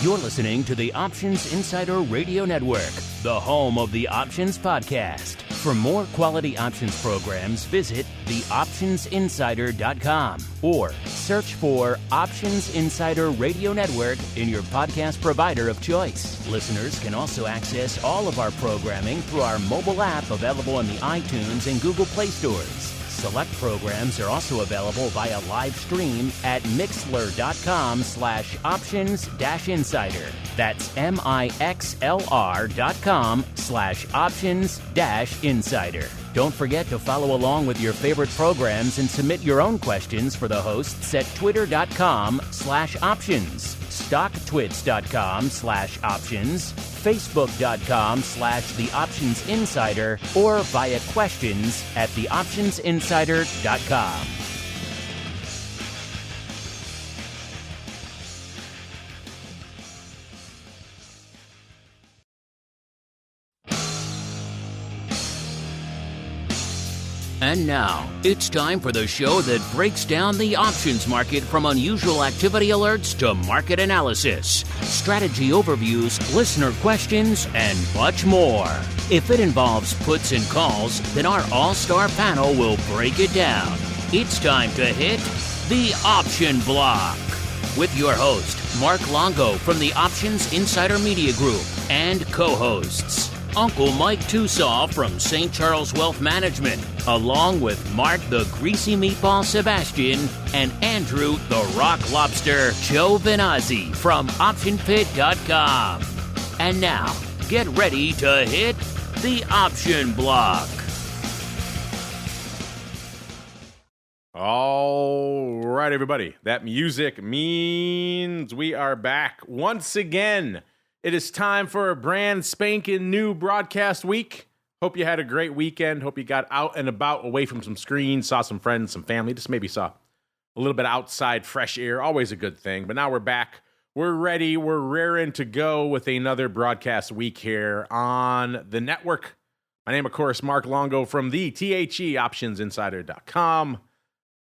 You're listening to the Options Insider Radio Network, the home of the Options Podcast. For more quality options programs, visit theoptionsinsider.com or search for Options Insider Radio Network in your podcast provider of choice. Listeners can also access all of our programming through our mobile app available in the iTunes and Google Play stores. Select programs are also available via live stream at mixlr.com/options-insider. That's mixlr.com/options-insider. Don't forget to follow along with your favorite programs and submit your own questions for the hosts at twitter.com/options, stocktwits.com/options, facebook.com/theoptionsinsider, or via questions at theoptionsinsider.com. And now, it's time for the show that breaks down the options market from unusual activity alerts to market analysis, strategy overviews, listener questions, and much more. If it involves puts and calls, then our all-star panel will break it down. It's time to hit the Option Block with your host, Mark Longo from the Options Insider Media Group, and co-hosts, Uncle Mike TOSAW from St. Charles Wealth Management, along with Mark the Greasy Meatball Sebastian and Andrew the Rock Lobster GIOVINAZZI from OptionPit.com. And now, get ready to hit the Option Block. All right, everybody. That music means we are back once again. It is time for a brand spanking new broadcast week. Hope you had a great weekend. Hope you got out and about, away from some screens, saw some friends, some family, just maybe saw a little bit of outside fresh air. Always a good thing. But now we're back. We're ready. We're raring to go with another broadcast week here on the network. My name, of course, Mark Longo from the THEOptionsInsider.com.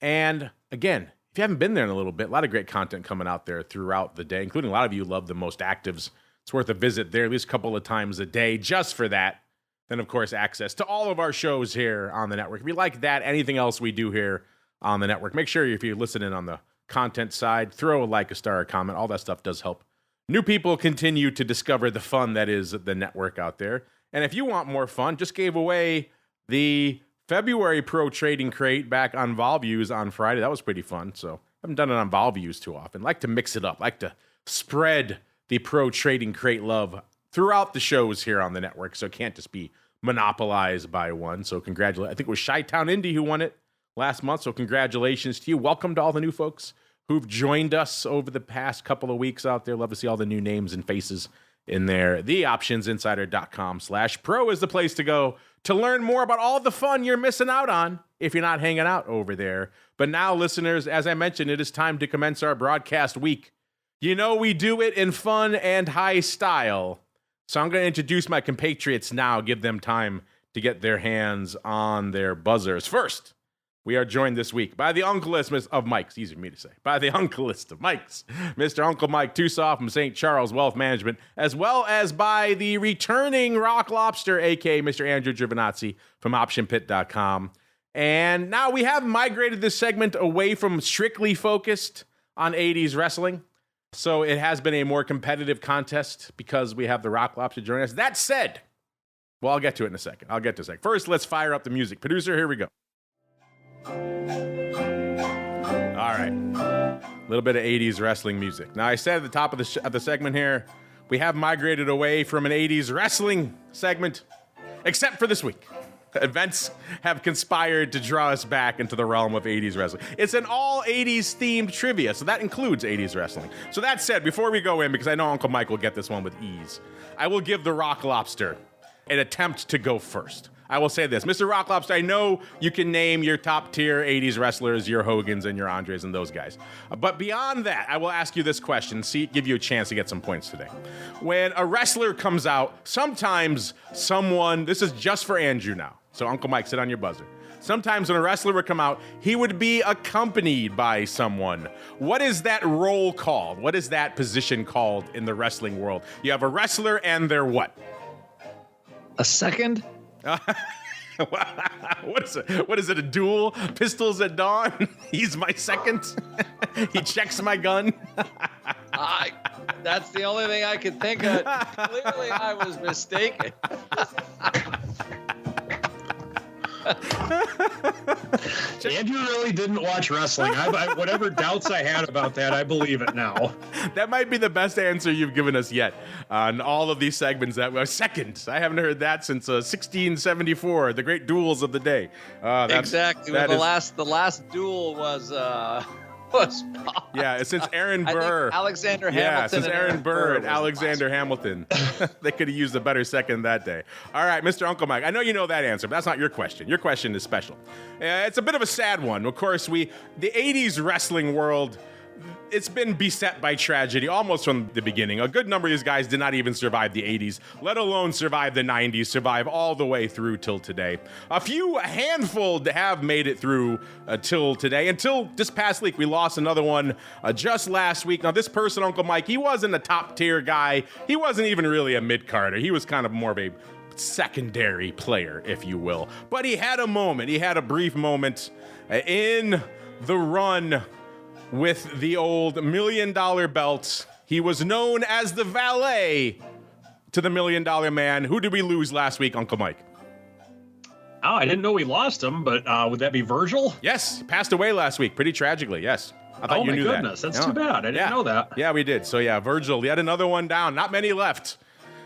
And again, if you haven't been there in a little bit, a lot of great content coming out there throughout the day, including a lot of you love the most actives. It's worth a visit there at least a couple of times a day just for that. Then, of course, access to all of our shows here on the network. If you like that, anything else we do here on the network, make sure if you're listening on the content side, throw a like, a star, a comment. All that stuff does help new people continue to discover the fun that is the network out there. And if you want more fun, just gave away the February Pro Trading Crate back on VolViews on Friday. That was pretty fun. So I haven't done it on VolViews too often. Like to mix it up. Like to spread the Pro Trading Crate love throughout the shows here on the network, so it can't just be monopolized by one. So congratulations. I think it was Chi-Town Indy who won it last month, so congratulations to you. Welcome to all the new folks who've joined us over the past couple of weeks out there. Love to see all the new names and faces in there. TheOptionsInsider.com/pro is the place to go to learn more about all the fun you're missing out on if you're not hanging out over there. But now, listeners, as I mentioned, it is time to commence our broadcast week. You know we do it in fun and high style. So I'm going to introduce my compatriots now, give them time to get their hands on their buzzers. First, we are joined this week by the uncleist of Mike's, easy for me to say, by the uncleist of Mike's, Mr. Uncle Mike TOSAW from St. Charles Wealth Management, as well as by the returning Rock Lobster, a.k.a. Mr. Andrew Giovinazzi from OptionPit.com. And now we have migrated this segment away from strictly focused on 80s wrestling. So it has been a more competitive contest because we have the Rock Lobster joining us. That said, well, I'll get to it in a second. First, let's fire up the music. Producer, here we go. All right. A little bit of 80s wrestling music. Now, I said at the top of the segment here, we have migrated away from an 80s wrestling segment, except for this week. Events have conspired to draw us back into the realm of 80s wrestling. It's an all 80s themed trivia, so that includes 80s wrestling. So that said, before we go in, because I know Uncle Mike will get this one with ease, I will give the Rock Lobster an attempt to go first. I will say this, Mr. Rock Lobster, I know you can name your top tier 80s wrestlers, your Hogans and your Andres and those guys. But beyond that, I will ask you this question, give you a chance to get some points today. When a wrestler comes out, sometimes someone, this is just for Andrew now, so Uncle Mike, sit on your buzzer. sometimes when a wrestler would come out, he would be accompanied by someone. What is that role called? What is that position called in the wrestling world? You have a wrestler and they're what? A second? What is it? What is it? A duel? Pistols at dawn? He's my second. He checks my gun. That's the only thing I could think of. Clearly, I was mistaken. Andrew really didn't watch wrestling. Whatever doubts I had about that, I believe it now. That might be the best answer you've given us yet on all of these segments. That were second. I haven't heard that since 1674, the great duels of the day. Exactly. Well, the last duel was yeah, since Aaron Burr. Alexander Hamilton. Yeah, since Aaron Burr and Alexander Hamilton. They could have used a better second that day. All right, Mr. Uncle Mike, I know you know that answer, but that's not your question. Your question is special. It's a bit of a sad one. Of course, the 80s wrestling world, it's been beset by tragedy almost from the beginning. A good number of these guys did not even survive the 80s, let alone survive the 90s, survive all the way through till today. A handful have made it through till today. Until this past week, we lost another one just last week. Now, this person, Uncle Mike, he wasn't a top-tier guy. He wasn't even really a mid-carder. He was kind of more of a secondary player, if you will. But he had a moment. He had a brief moment in the run with the old $1 million belt. He was known as the valet to the $1 Million Man. Who did we lose last week, Uncle Mike? Oh, I didn't know we lost him, but would that be Virgil? Yes, he passed away last week, pretty tragically, yes. I thought you knew that. Oh my goodness, that's too bad. I didn't know that. Yeah, we did. So yeah, Virgil, yet another one down. Not many left.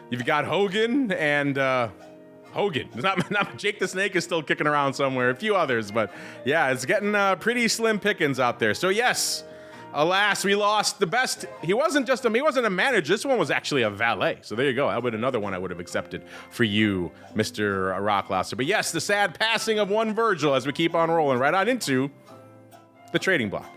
You've got Hogan and Hogan. Not Jake the Snake is still kicking around somewhere. A few others, but yeah, it's getting pretty slim pickings out there. So yes, alas, we lost the best. He wasn't a manager. This one was actually a valet. So there you go. That would another one I would have accepted for you, Mr. Rocklauser. But yes, the sad passing of one Virgil as we keep on rolling right on into the trading block.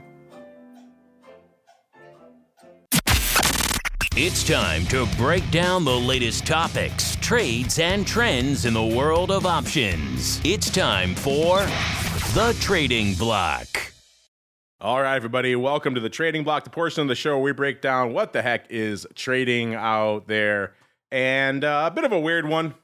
It's time to break down the latest topics, trades, and trends in the world of options. It's time for the Trading Block. All right, everybody, welcome to the Trading Block, the portion of the show where we break down what the heck is trading out there. And a bit of a weird one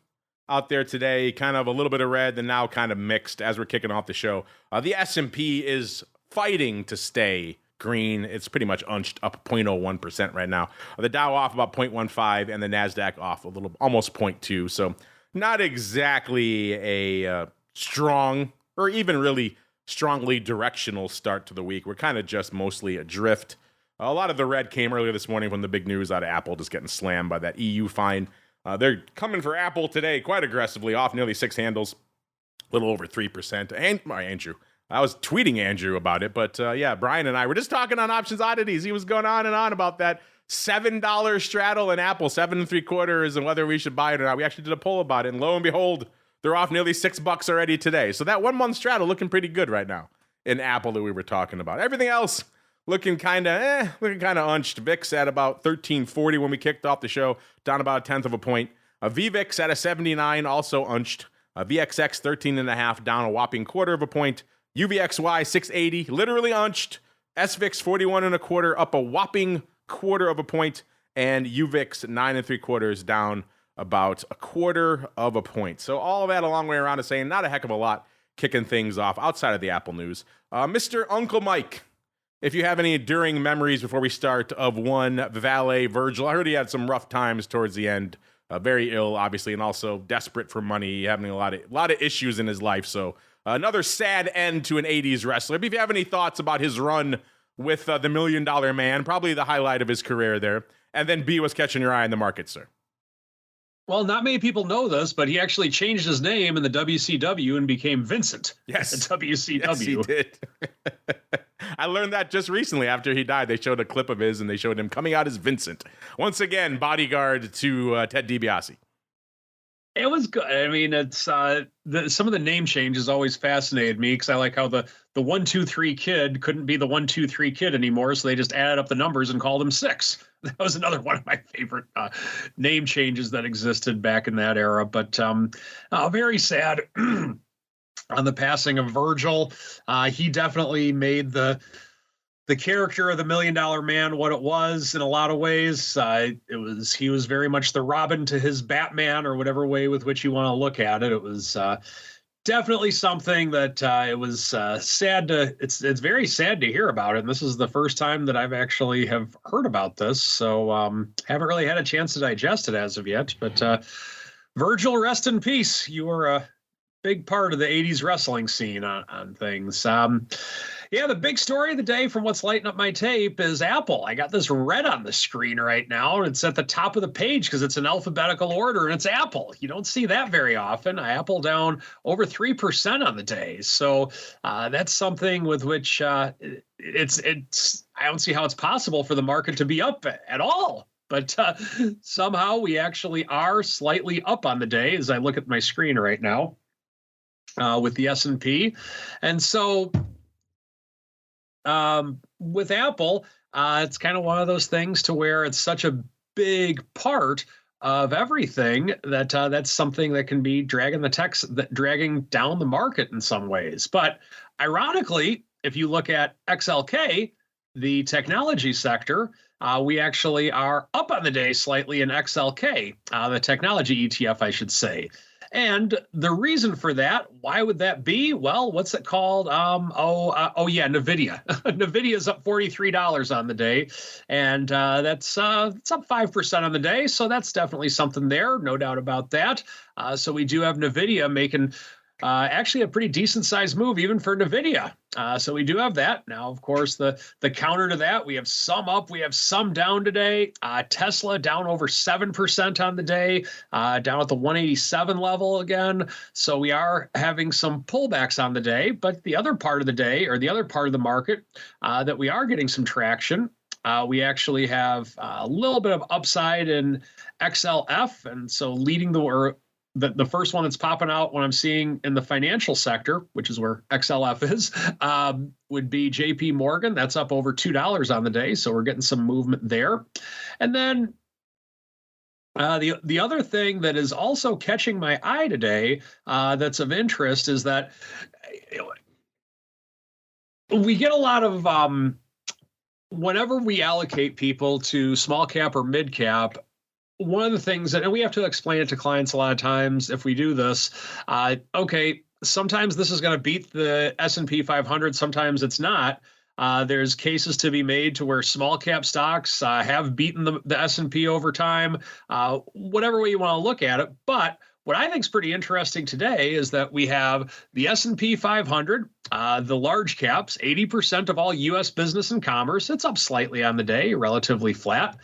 out there today, kind of a little bit of red and now kind of mixed as we're kicking off the show. The S&P is fighting to stay green. It's pretty much unched up 0.01% right now. The Dow off about 0.15 and the NASDAQ off a little, almost 0.2. So not exactly a strong or even really strongly directional start to the week. We're kind of just mostly adrift. A lot of the red came earlier this morning from the big news out of Apple just getting slammed by that EU fine. They're coming for Apple today quite aggressively, off nearly 6 handles, a little over 3%. And Andrew, I was tweeting Andrew about it, but yeah, Brian and I were just talking on Options Oddities. He was going on and on about that $7 straddle in Apple, 7 3/4, and whether we should buy it or not. We actually did a poll about it, and lo and behold, they're off nearly $6 already today. So that 1 month straddle looking pretty good right now in Apple that we were talking about. Everything else looking kind of unched. VIX at about 1340 when we kicked off the show, down about 1/10 of a point. VVIX at a 79, also unched. VXX 13.5, down a whopping 1/4 of a point. UVXY 680, literally unched. SVIX 41.25, up a whopping 1/4 of a point. And UVIX 9 3/4, down about 1/4 of a point. So all of that a long way around is saying not a heck of a lot kicking things off outside of the Apple news. Mr. Uncle Mike, if you have any enduring memories before we start of one valet Virgil, I heard he had some rough times towards the end. Very ill, obviously, and also desperate for money, having a lot of issues in his life. So another sad end to an 80s wrestler. But if you have any thoughts about his run with the $1 Million Man, probably the highlight of his career there. And then B, was catching your eye in the market, sir. Well, not many people know this, but he actually changed his name in the WCW and became Vincent. Yes. At WCW. Yes, he did. I learned that just recently after he died. They showed a clip of his, and they showed him coming out as Vincent. Once again, bodyguard to Ted DiBiase. It was good. I mean, it's some of the name changes always fascinated me because I like how the 1 2 3 kid couldn't be the 1 2 3 kid anymore, so they just added up the numbers and called him 6. That was another one of my favorite name changes that existed back in that era. But very sad. on the passing of Virgil. He definitely made the character of the $1 Million Man what it was in a lot of ways. He was very much the Robin to his Batman, or whatever way with which you want to look at it. It was definitely something that it was sad to. It's very sad to hear about it. And this is the first time that I've actually have heard about this, so haven't really had a chance to digest it as of yet. But Virgil, rest in peace. You were a big part of the '80s wrestling scene on things. Yeah, the big story of the day from what's lighting up my tape is Apple. I got this red on the screen right now, and it's at the top of the page because it's in alphabetical order, and it's Apple. You don't see that very often. Apple down over 3% on the day. So that's something with which it's I don't see how it's possible for the market to be up at all. But somehow we actually are slightly up on the day as I look at my screen right now with the S&P. And so with Apple, it's kind of one of those things to where it's such a big part of everything that that's something that can be dragging down the market in some ways. But ironically, if you look at XLK, the technology sector, we actually are up on the day slightly in XLK, the technology ETF, I should say. And the reason for that, why would that be? Well, what's it called? NVDA. NVIDIA is up $43 on the day, and it's up 5% on the day. So that's definitely something there, no doubt about that. So we do have NVIDIA making actually a pretty decent sized move even for NVIDIA. So we do have that. Now, of course, the counter to that, we have some up, we have some down today. Tesla down over 7% on the day, down at the 187 level again. So we are having some pullbacks on the day. But the other part of the day, or the other part of the market that we are getting some traction, we actually have a little bit of upside in XLF. And so leading the first one that's popping out when I'm seeing in the financial sector, which is where XLF is, would be JP Morgan. That's up over $2 on the day. So we're getting some movement there. And then the other thing that is also catching my eye today that's of interest is that we get a lot of, whenever we allocate people to small cap or mid cap, one of the things and we have to explain it to clients a lot of times if we do this, okay, sometimes this is going to beat the S&P 500, sometimes it's not. There's cases to be made to where small cap stocks have beaten the S&P over time, whatever way you want to look at it. But what I think is pretty interesting today is that we have the S&P 500, the large caps, 80% of all U.S. business and commerce. It's up slightly on the day, relatively flat.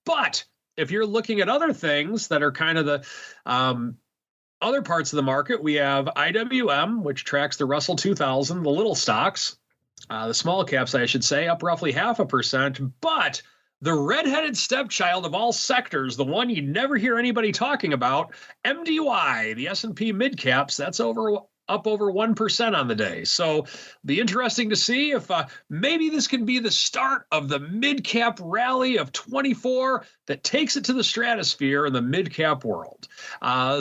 But if you're looking at other things that are kind of the other parts of the market, we have IWM, which tracks the Russell 2000, the little stocks, the small caps, I should say, up roughly 0.5%. But the redheaded stepchild of all sectors, the one you never hear anybody talking about, MDY, the S&P mid caps, that's up over 1% on the day. So be interesting to see if maybe this can be the start of the mid-cap rally of 24 that takes it to the stratosphere in the mid-cap world.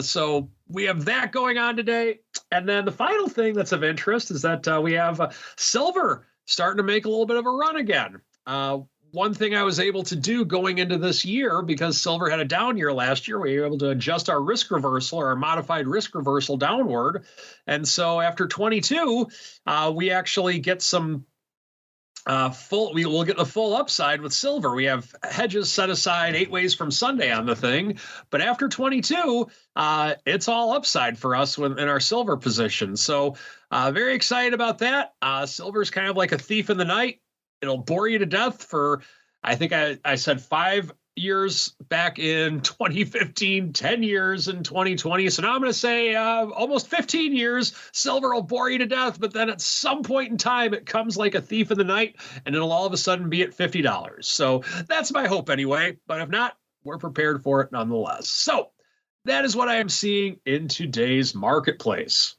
So we have that going on today. And then the final thing that's of interest is that we have silver starting to make a little bit of a run again. One thing I was able to do going into this year, because silver had a down year last year, we were able to adjust our risk reversal or our modified risk reversal downward. And so after 22, we actually get some we will get the full upside with silver. We have hedges set aside 8 ways from Sunday on the thing. But after 22, it's all upside for us in our silver position. So very excited about that. Silver's kind of like a thief in the night. It'll bore you to death for, I think I said 5 years back in 2015, 10 years in 2020. So now I'm going to say almost 15 years, silver will bore you to death. But then at some point in time, it comes like a thief in the night and it'll all of a sudden be at $50. So that's my hope anyway. But if not, we're prepared for it nonetheless. So that is what I am seeing in today's marketplace.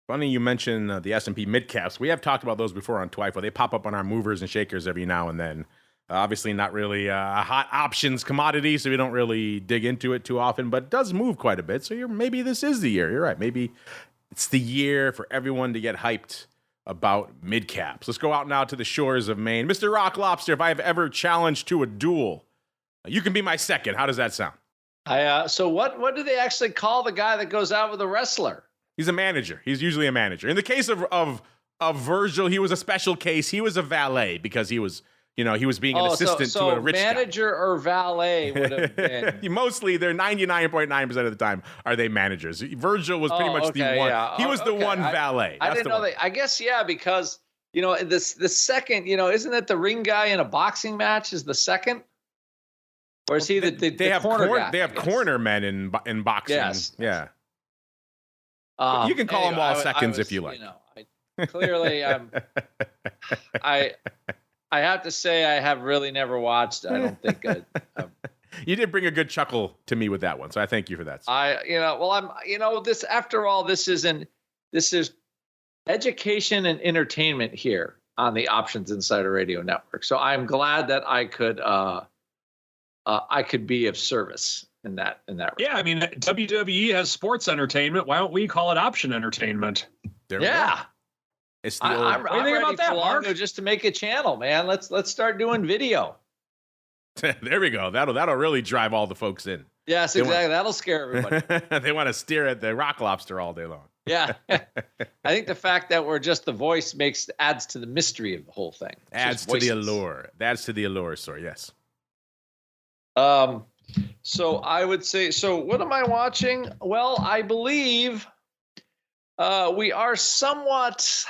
Funny you mentioned the S&P mid-caps. We have talked about those before on TWIFO. They pop up on our movers and shakers every now and then. Obviously not really a hot options commodity, so we don't really dig into it too often, but it does move quite a bit. So maybe this is the year. You're right. Maybe It's the year for everyone to get hyped about mid caps. Let's go out now to the shores of Maine. Mr. Rock Lobster, if I have ever challenged to a duel, you can be my second. How does that sound? So what do they actually call the guy that goes out with a wrestler? He's a manager. He's usually a manager. In the case of Virgil, he was a special case. He was a valet because he was being an assistant to a rich manager guy. or valet would have been. Mostly, they're 99.9% of the time are they managers. Virgil was pretty much the one. Yeah. He was the one valet. I didn't know that. I guess, yeah, because, the second, isn't it the ring guy in a boxing match is the second? Or is he the corner guy? They have corner men in boxing. Yes. Yeah. You can call them all seconds if you like. Clearly, I have to say I have really never watched. I don't think you did bring a good chuckle to me with that one, so I thank you for that. This after all, this is education and entertainment here on the Options Insider Radio Network. So I'm glad that I could be of service in that regard. Yeah, I mean, WWE has sports entertainment. Why don't we call it option entertainment? There we go. It's the old. I'm ready about that, Longo, just to make a channel, man. Let's start doing video. There we go. That'll really drive all the folks in. Yes, exactly. That'll scare everybody. They want to stare at the Rock Lobster all day long. Yeah. I think the fact that we're just the voice adds to the mystery of the whole thing. Adds to the allure. Adds to the allure, sir. Yes. So I would say, what am I watching? Well, I believe we are somewhat,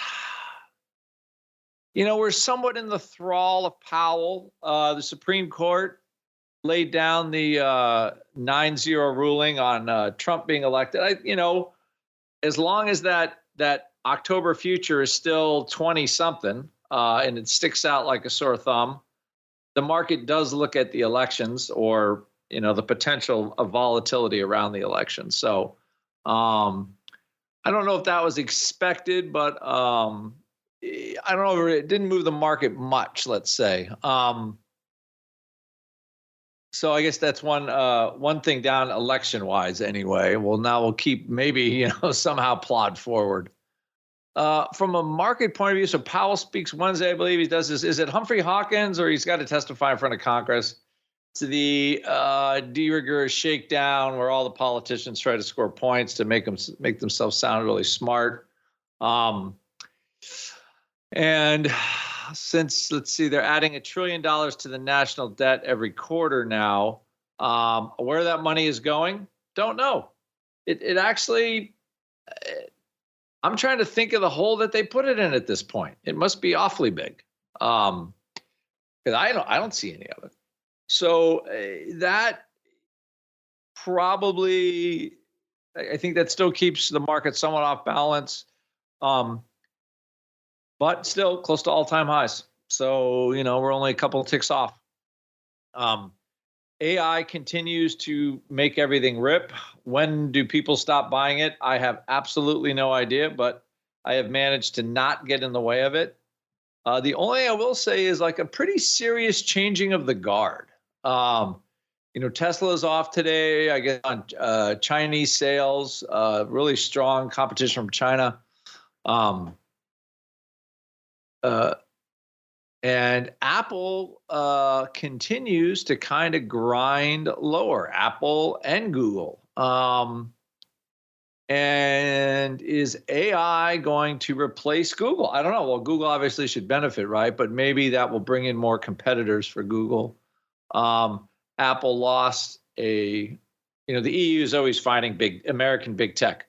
we're somewhat in the thrall of Powell. The Supreme Court laid down the 9-0 ruling on Trump being elected. As long as that October future is still 20-something and it sticks out like a sore thumb, the market does look at the elections or, the potential of volatility around the election. So I don't know if that was expected, but I don't know. It didn't move the market much, let's say. So I guess that's one thing down election-wise anyway. Well, now we'll keep maybe, somehow plod forward. From a market point of view, so Powell speaks Wednesday, I believe he does this. Is it Humphrey Hawkins or he's got to testify in front of Congress to the de rigueur shakedown where all the politicians try to score points to make themselves sound really smart. And since, let's see, they're adding $1 trillion to the national debt every quarter now. Where that money is going, don't know. It actually, I'm trying to think of the hole that they put it in at this point. It must be awfully big, because I don't see any of it. So that probably, I think that still keeps the market somewhat off balance. But still close to all-time highs. So, we're only a couple of ticks off. AI continues to make everything rip. When do people stop buying it? I have absolutely no idea, but I have managed to not get in the way of it. The only thing I will say is like a pretty serious changing of the guard. Tesla is off today, I guess, on Chinese sales, really strong competition from China. And Apple continues to kind of grind lower, Apple and Google. And is AI going to replace Google? I don't know. Well, Google obviously should benefit, right? But maybe that will bring in more competitors for Google. Apple lost the EU is always fighting American big tech.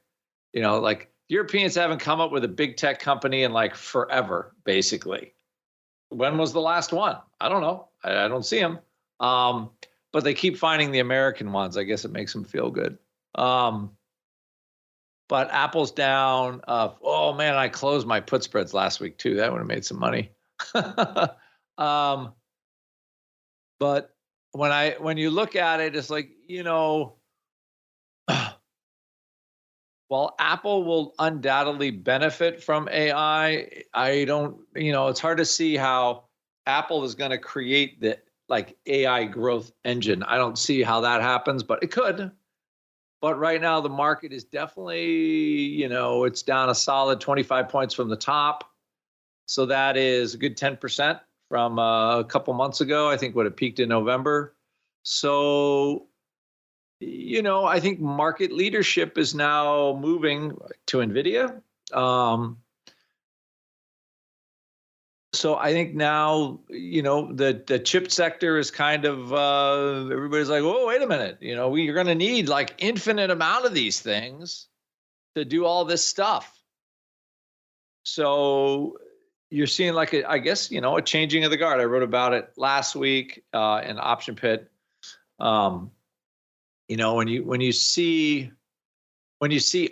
Like Europeans haven't come up with a big tech company in like forever, basically. When was the last one? I don't know. I don't see them. But they keep finding the American ones. I guess it makes them feel good. But Apple's down. Oh man, I closed my put spreads last week too. That would have made some money. But when you look at it, it's like, while Apple will undoubtedly benefit from AI, I don't, it's hard to see how Apple is going to create the AI growth engine. I don't see how that happens, but it could. But right now, the market is definitely, it's down a solid 25 points from the top. So that is a good 10% from a couple months ago. I think what it peaked in November. So, I think market leadership is now moving to NVIDIA. So I think now, the chip sector is kind of, everybody's like, oh, wait a minute, you're going to need like infinite amount of these things to do all this stuff. So you're seeing like, a changing of the guard. I wrote about it last week in Option Pit. When you see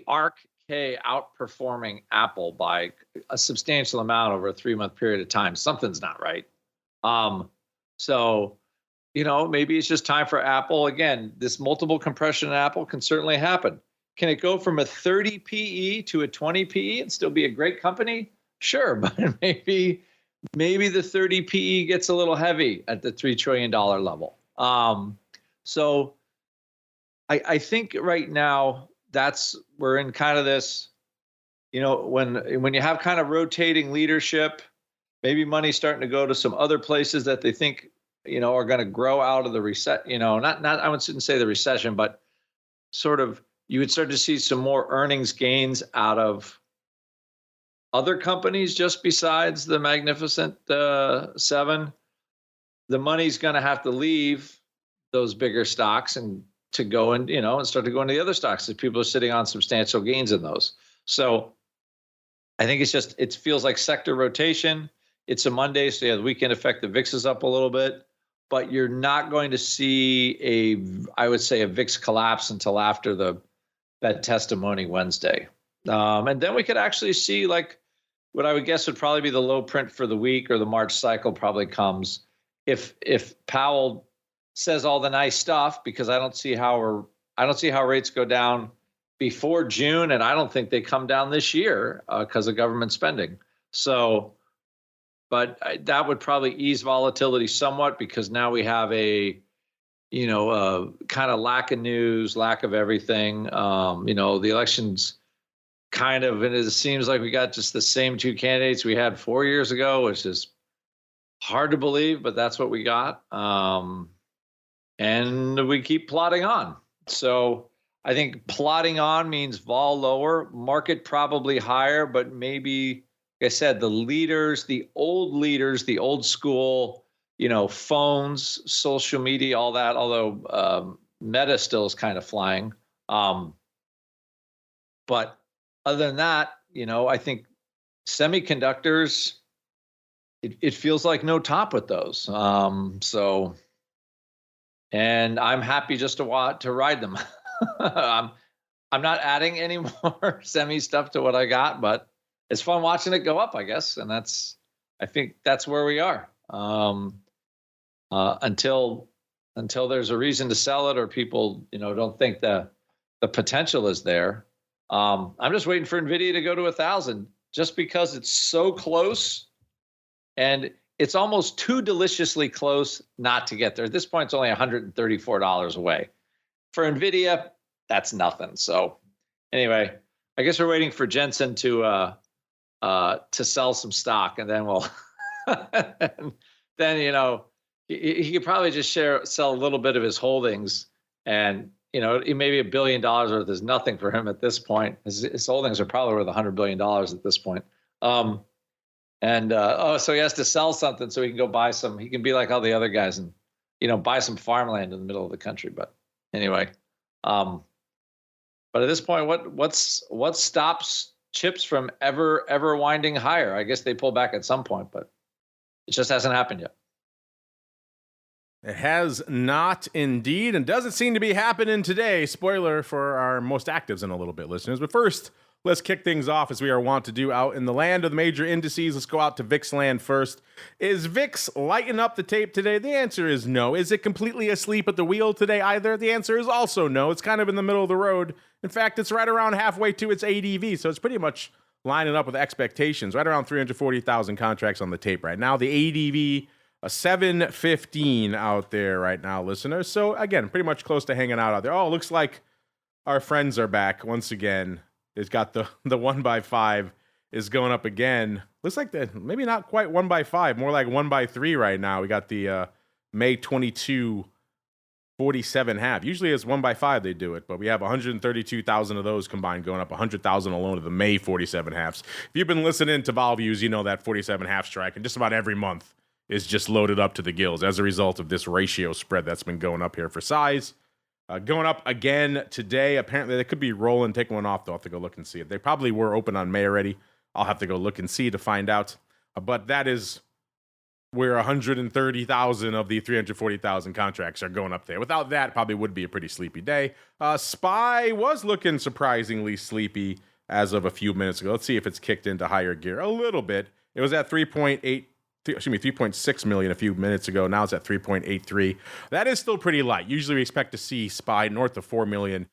ARK K outperforming Apple by a substantial amount over a 3-month period of time, something's not right. So, maybe it's just time for Apple. Again, this multiple compression in Apple can certainly happen. Can it go from a 30 PE to a 20 PE and still be a great company? Sure, but maybe the 30 PE gets a little heavy at the $3 trillion level. So I think right now, we're in kind of this, when you have kind of rotating leadership, maybe money's starting to go to some other places that they think, are going to grow out of the I wouldn't say the recession, but sort of you would start to see some more earnings gains out of other companies just besides the Magnificent Seven. The money's going to have to leave those bigger stocks and to go and, and start to go into the other stocks as people are sitting on substantial gains in those. So I think it feels like sector rotation. It's a Monday, so the weekend effect, the VIX is up a little bit, but you're not going to see I would say a VIX collapse until after the Fed testimony Wednesday. And then we could actually see like what I would guess would probably be the low print for the week, or the March cycle probably comes if Powell says all the nice stuff, because I don't see how rates go down before June, and I don't think they come down this year because of government spending. So, but that would probably ease volatility somewhat, because now we have a kind of lack of news, lack of everything. The election's kind of, and it seems like we got just the same two candidates we had 4 years ago, which is hard to believe, but that's what we got. And we keep plodding on. So I think plodding on means vol lower, market probably higher, but maybe, like I said, the old school, phones, social media, all that, although Meta still is kind of flying. But other than that, I think semiconductors, it feels like no top with those. And I'm happy just to ride them. I'm not adding any more semi stuff to what I got, but it's fun watching it go up, I guess. And I think that's where we are. Until there's a reason to sell it, or people, don't think the potential is there. I'm just waiting for NVIDIA to go to 1,000, just because it's so close, and it's almost too deliciously close not to get there. At this point, it's only $134 away. For NVIDIA, that's nothing. So anyway, I guess we're waiting for Jensen to sell some stock, and then we'll then he could probably just sell a little bit of his holdings, and maybe $1 billion worth is nothing for him at this point. His holdings are probably worth $100 billion at this point. So he has to sell something so he can go buy some. He can be like all the other guys and buy some farmland in the middle of the country. But anyway, but at this point, what stops chips from ever winding higher? I guess they pull back at some point, but it just hasn't happened yet. It has not indeed, and doesn't seem to be happening today. Spoiler for our most actives in a little bit, listeners. But first, let's kick things off as we are wont to do out in the land of the major indices. Let's go out to VIX land first. Is VIX lighting up the tape today? The answer is no. Is it completely asleep at the wheel today either? The answer is also no. It's kind of in the middle of the road. In fact, it's right around halfway to its ADV, so it's pretty much lining up with expectations. Right around 340,000 contracts on the tape right now. The ADV, a 715 out there right now, listeners. So again, pretty much close to hanging out there. Oh, looks like our friends are back once again. It's got the 1x5 is going up again. Looks like maybe not quite 1x5, more like 1x3 right now. We got the May 22 47 half. Usually it's 1x5 they do it, but we have 132,000 of those combined going up, 100,000 alone of the May 47 halves. If you've been listening to Vol Views, you know that 47 half strike, and just about every month is just loaded up to the gills as a result of this ratio spread that's been going up here for size. Going up again today. Apparently, they could be rolling, taking one off, though. I'll have to go look and see it. They probably were open on May already. I'll have to go look and see to find out. But that is where 130,000 of the 340,000 contracts are going up there. Without that, probably would be a pretty sleepy day. SPY was looking surprisingly sleepy as of a few minutes ago. Let's see if it's kicked into higher gear a little bit. It was at 3.6 million a few minutes ago. Now it's at 3.83. That is still pretty light. Usually we expect to see SPY north of 4 million,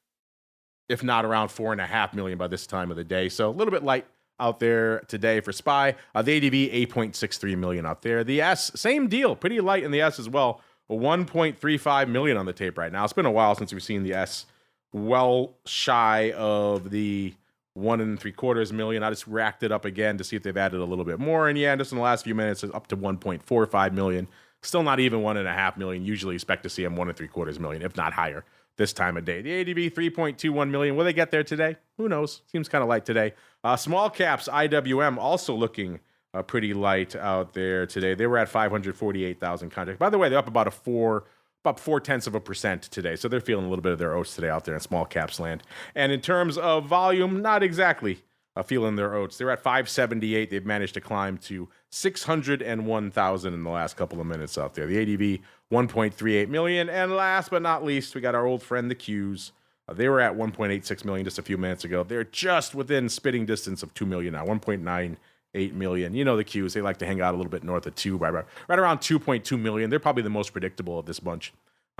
if not around 4.5 million by this time of the day. So a little bit light out there today for SPY. The ADV, 8.63 million out there. The S, same deal. Pretty light in the S as well. 1.35 million on the tape right now. It's been a while since we've seen the S well shy of the 1.75 million. I just racked it up again to see if they've added a little bit more. And yeah, just in the last few minutes, it's up to 1.45 million. Still not even 1.5 million. Usually expect to see them 1.75 million, if not higher, this time of day. The ADV, 3.21 million. Will they get there today? Who knows? Seems kind of light today. Small caps, IWM, also looking pretty light out there today. They were at 548,000 contracts. By the way, they're up about 0.4% today. So they're feeling a little bit of their oats today out there in small caps land. And in terms of volume, not exactly feeling their oats. They're at 578. They've managed to climb to 601,000 in the last couple of minutes out there. The ADV, 1.38 million. And last but not least, we got our old friend, the Qs. They were at 1.86 million just a few minutes ago. They're just within spitting distance of 2 million now, 1.98 million. You know the Qs, they like to hang out a little bit north of 2, right around 2.2 million. They're probably the most predictable of this bunch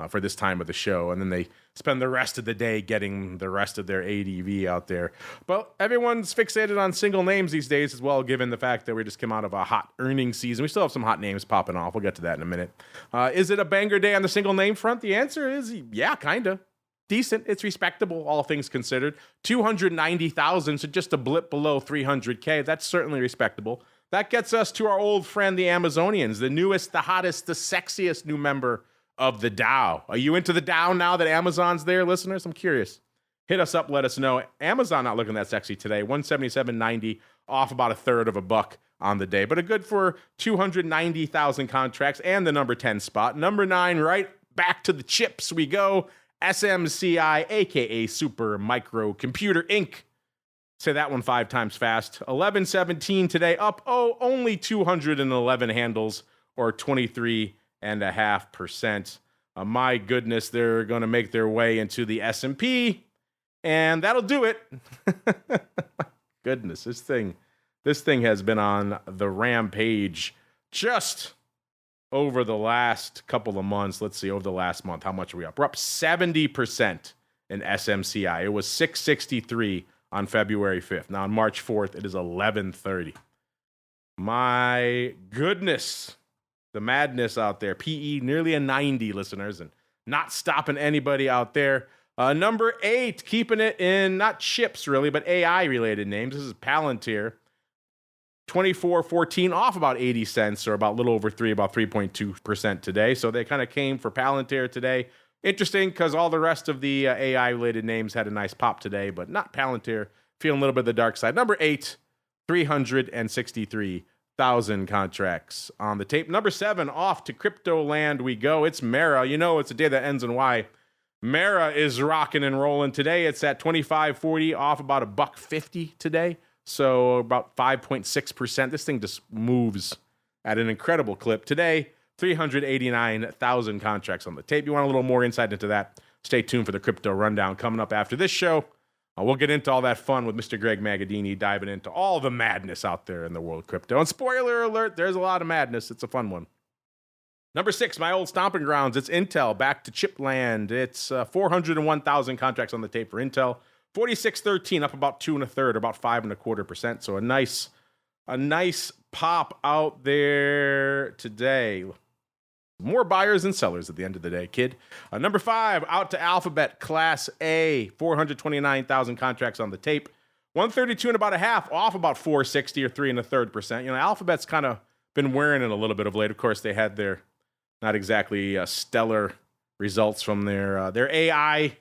for this time of the show. And then they spend the rest of the day getting the rest of their ADV out there. But everyone's fixated on single names these days as well, given the fact that we just came out of a hot earnings season. We still have some hot names popping off. We'll get to that in a minute. Is it a banger day on the single name front? The answer is yeah, kind of. Decent. It's respectable, all things considered. 290,000, so just a blip below 300K. That's certainly respectable. That gets us to our old friend, the Amazonians, the newest, the hottest, the sexiest new member of the Dow. Are you into the Dow now that Amazon's there, listeners? I'm curious. Hit us up, let us know. Amazon not looking that sexy today. 177.90, off about a third of a buck on the day, but a good for 290,000 contracts and the number 10 spot. Number 9, right back to the chips we go. SMCI, aka Super Micro Computer Inc. Say that one 5 times fast. 11.17 today, up only 211 handles, or 23.5%. My goodness, they're going to make their way into the S&P, and that'll do it. Goodness, this thing has been on the rampage just over the last couple of months. Let's see, over the last month, how much are we up? We're up 70% in SMCI. It was 663 on February 5th. Now on March 4th, it is 1130. My goodness, the madness out there. PE nearly a 90, listeners, and not stopping anybody out there. Number 8, keeping it in not chips really, but AI related names. This is Palantir. 24.14, off about 80 cents, or about a little over 3, about 3.2% today. So they kind of came for Palantir today. Interesting, because all the rest of the AI-related names had a nice pop today, but not Palantir. Feeling a little bit of the dark side. Number 8, 363,000 contracts on the tape. Number 7, off to crypto land we go. It's Mara. You know it's a day that ends in Y. Mara is rocking and rolling today. It's at 25.40, off about $1.50 today. So about 5.6%. This thing just moves at an incredible clip. Today, 389,000 contracts on the tape. You want a little more insight into that? Stay tuned for the crypto rundown coming up after this show. We'll get into all that fun with Mr. Greg Magadini, diving into all the madness out there in the world of crypto. And spoiler alert, there's a lot of madness. It's a fun one. Number 6, my old stomping grounds. It's Intel, back to chip land. It's 401,000 contracts on the tape for Intel. 46.13, up about 2 1/3, about 5.25%. So a nice pop out there today. More buyers than sellers at the end of the day, kid. Number 5, out to Alphabet, Class A, 429,000 contracts on the tape. 132 and about a half, off about 460 or 3 1/3%. Alphabet's kind of been wearing it a little bit of late. Of course, they had their not exactly stellar results from their AI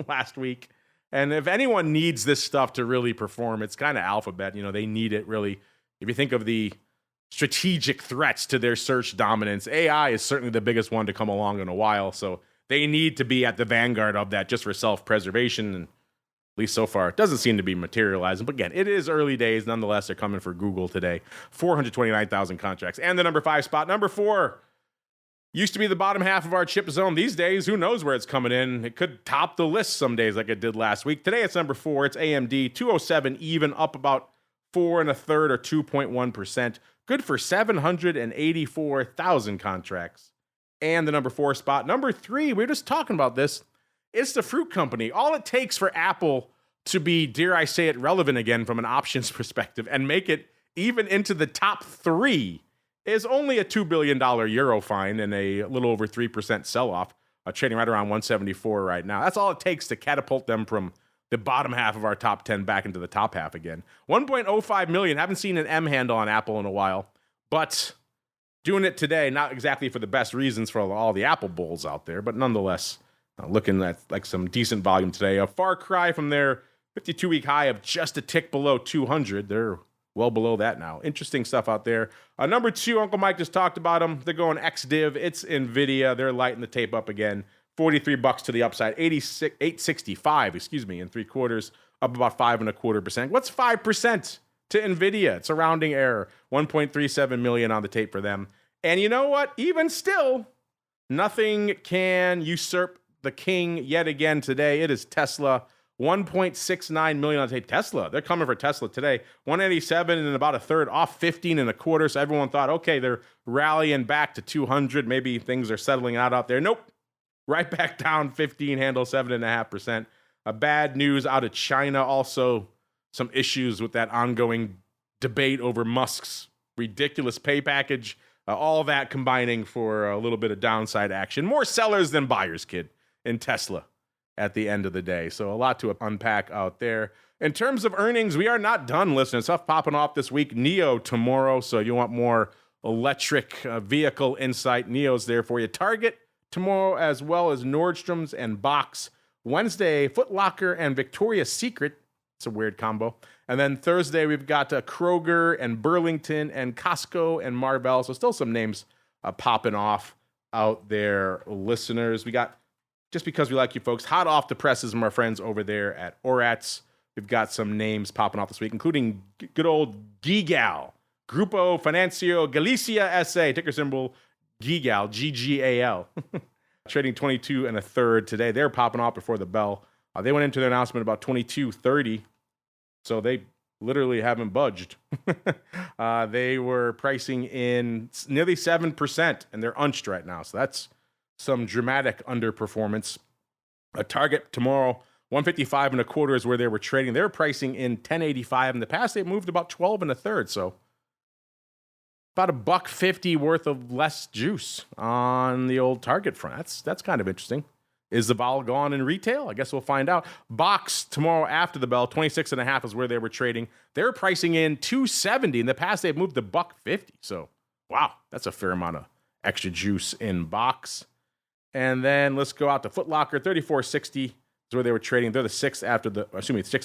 last week. And if anyone needs this stuff to really perform, it's kind of Alphabet. They need it really. If you think of the strategic threats to their search dominance, AI is certainly the biggest one to come along in a while. So they need to be at the vanguard of that just for self-preservation. And at least so far, it doesn't seem to be materializing. But again, it is early days. Nonetheless, they're coming for Google today. 429,000 contracts. And the number 5 spot, number 4, used to be the bottom half of our chip zone. These days, who knows where it's coming in? It could top the list some days like it did last week. Today, it's number 4. It's AMD, 207 even, up about 4 1/3 or 2.1%. Good for 784,000 contracts. And the number 4 spot, number 3, we were just talking about this. It's the fruit company. All it takes for Apple to be, dare I say it, relevant again from an options perspective and make it even into the top 3 is only a $2 billion euro fine and a little over 3% sell-off, trading right around 174 right now. That's all it takes to catapult them from the bottom half of our top 10 back into the top half again. 1.05 million. Haven't seen an M handle on Apple in a while, but doing it today, not exactly for the best reasons for all the Apple bulls out there, but nonetheless, looking at like some decent volume today. A far cry from their 52-week high of just a tick below 200. They're well below that now. Interesting stuff out there. Number 2, Uncle Mike just talked about them. They're going XDiv. It's NVIDIA. They're lighting the tape up again. $43 to the upside. 865, in 3/4, up about 5 1/4%. What's 5% to NVIDIA? It's a rounding error. 1.37 million on the tape for them. And you know what? Even still, nothing can usurp the king yet again today. It is Tesla. 1.69 million on tape. Tesla, they're coming for Tesla today. 187 and about a third, off 15 1/4. So everyone thought, okay, they're rallying back to 200. Maybe things are settling out there. Nope. Right back down 15 handle, 7.5%. Bad news out of China. Also, some issues with that ongoing debate over Musk's ridiculous pay package. All that combining for a little bit of downside action. More sellers than buyers, kid, in Tesla at the end of the day. So a lot to unpack out there. In terms of earnings, we are not done, listeners. Stuff popping off this week. NIO tomorrow. So you want more electric vehicle insight. NIO's there for you. Target tomorrow, as well as Nordstrom's and Box. Wednesday, Foot Locker and Victoria's Secret. It's a weird combo. And then Thursday, we've got Kroger and Burlington and Costco and Marvell. So still some names popping off out there, listeners. We got, just because we like you folks, hot off the presses from our friends over there at Oratz. We've got some names popping off this week, including good old GGAL, Grupo Financio Galicia S.A., ticker symbol GGAL, GGAL. Trading 22 1/3 today. They're popping off before the bell. They went into their announcement about 22.30, so they literally haven't budged. They were pricing in nearly 7%, and they're unched right now. So that's some dramatic underperformance. A Target tomorrow, 155 1/4 is where they were trading. They're pricing in 10.85. In the past, they moved about 12 1/3. So about $1.50 worth of less juice on the old Target front. That's kind of interesting. Is the vol gone in retail? I guess we'll find out. Box tomorrow after the bell, 26.5 is where they were trading. They're pricing in 270. In the past, they've moved to $1.50. So, wow, that's a fair amount of extra juice in Box. And then let's go out to Foot Locker, 34.60 is where they were trading. They're the sixth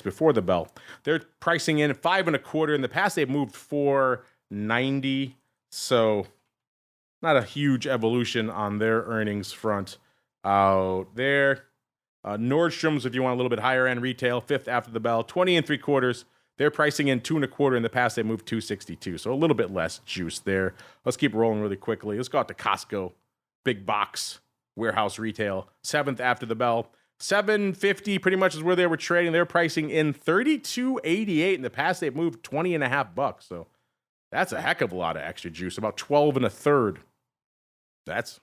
before the bell. They're pricing in 5 1/4. In the past, they've moved 4.90. So, not a huge evolution on their earnings front out there. Nordstrom's, if you want a little bit higher end retail, fifth after the bell, 20 3/4. They're pricing in 2 1/4. In the past, they moved 262. So a little bit less juice there. Let's keep rolling really quickly. Let's go out to Costco, big box, warehouse retail, seventh after the bell. 750 pretty much is where they were trading. They're pricing in 32.88. In the past, they've moved 20.5 bucks. So that's a heck of a lot of extra juice, about 12 1/3. That's